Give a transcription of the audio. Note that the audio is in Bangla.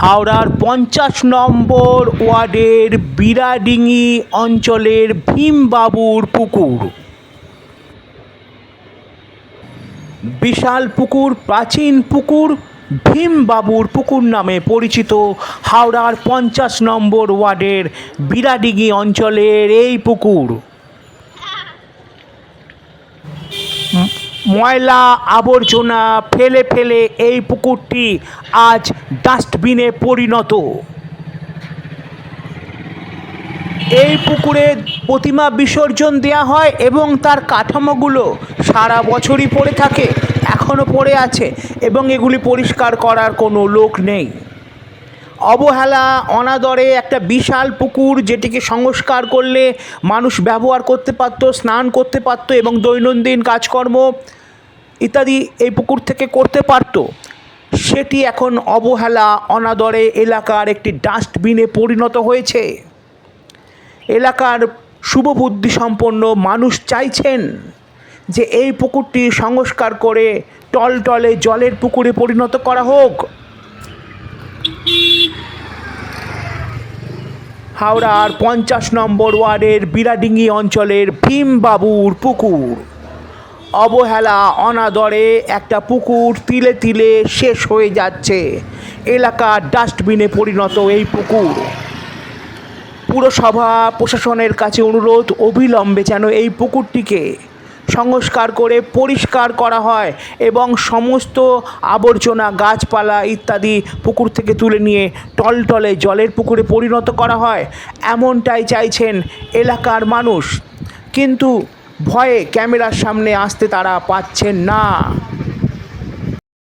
হাওড়ার ৫০ নম্বর ওয়ার্ডের বিরাডিঙি অঞ্চলের ভীমবাবুর পুকুর। বিশাল পুকুর, প্রাচীন পুকুর, ভীমবাবুর পুকুর নামে পরিচিত হাওড়ার ৫০ নম্বর ওয়ার্ডের বিরাডিঙি অঞ্চলের এই পুকুর। ময়লা আবর্জনা ফেলে ফেলে এই পুকুরটি আজ ডাস্টবিনে পরিণত। এই পুকুরে প্রতিমা বিসর্জন দেওয়া হয় এবং তার কাঠামোগুলো সারা বছরই পড়ে থাকে, এখনও পড়ে আছে এবং এগুলি পরিষ্কার করার কোনো লোক নেই। অবহেলা, অনাদরে একটা বিশাল পুকুর, যেটিকে সংস্কার করলে মানুষ ব্যবহার করতে পারত, স্নান করতে পারত এবং দৈনন্দিন কাজকর্ম ইত্যাদি এই পুকুর থেকে করতে পারত, সেটি এখন অবহেলা, অনাদরে এলাকার একটি ডাস্টবিনে পরিণত হয়েছে। এলাকার শুভবুদ্ধিসম্পন্ন মানুষ চাইছেন যে এই পুকুরটি সংস্কার করে টলটলে জলের পুকুরে পরিণত করা হোক। হাওড়ার ৫০ নম্বর ওয়ার্ডের বিরাডিঙি অঞ্চলের ভীমবাবুর পুকুর। অবহেলা, অনাদরে একটা পুকুর তিলে তিলে শেষ হয়ে যাচ্ছে। এলাকার ডাস্টবিনে পরিণত এই পুকুর। পুরসভা প্রশাসনের কাছে অনুরোধ, অবিলম্বে যেন এই পুকুরটিকে সংস্কার করে পরিষ্কার করা হয় এবং সমস্ত আবর্জনা, গাছপালা ইত্যাদি পুকুর থেকে তুলে নিয়ে টলটলে জলের পুকুরে পরিণত করা হয়, এমনটাই চাইছেন এলাকার মানুষ। কিন্তু ভয়ে ক্যামেরার সামনে আসতে তারা পাচ্ছেন না।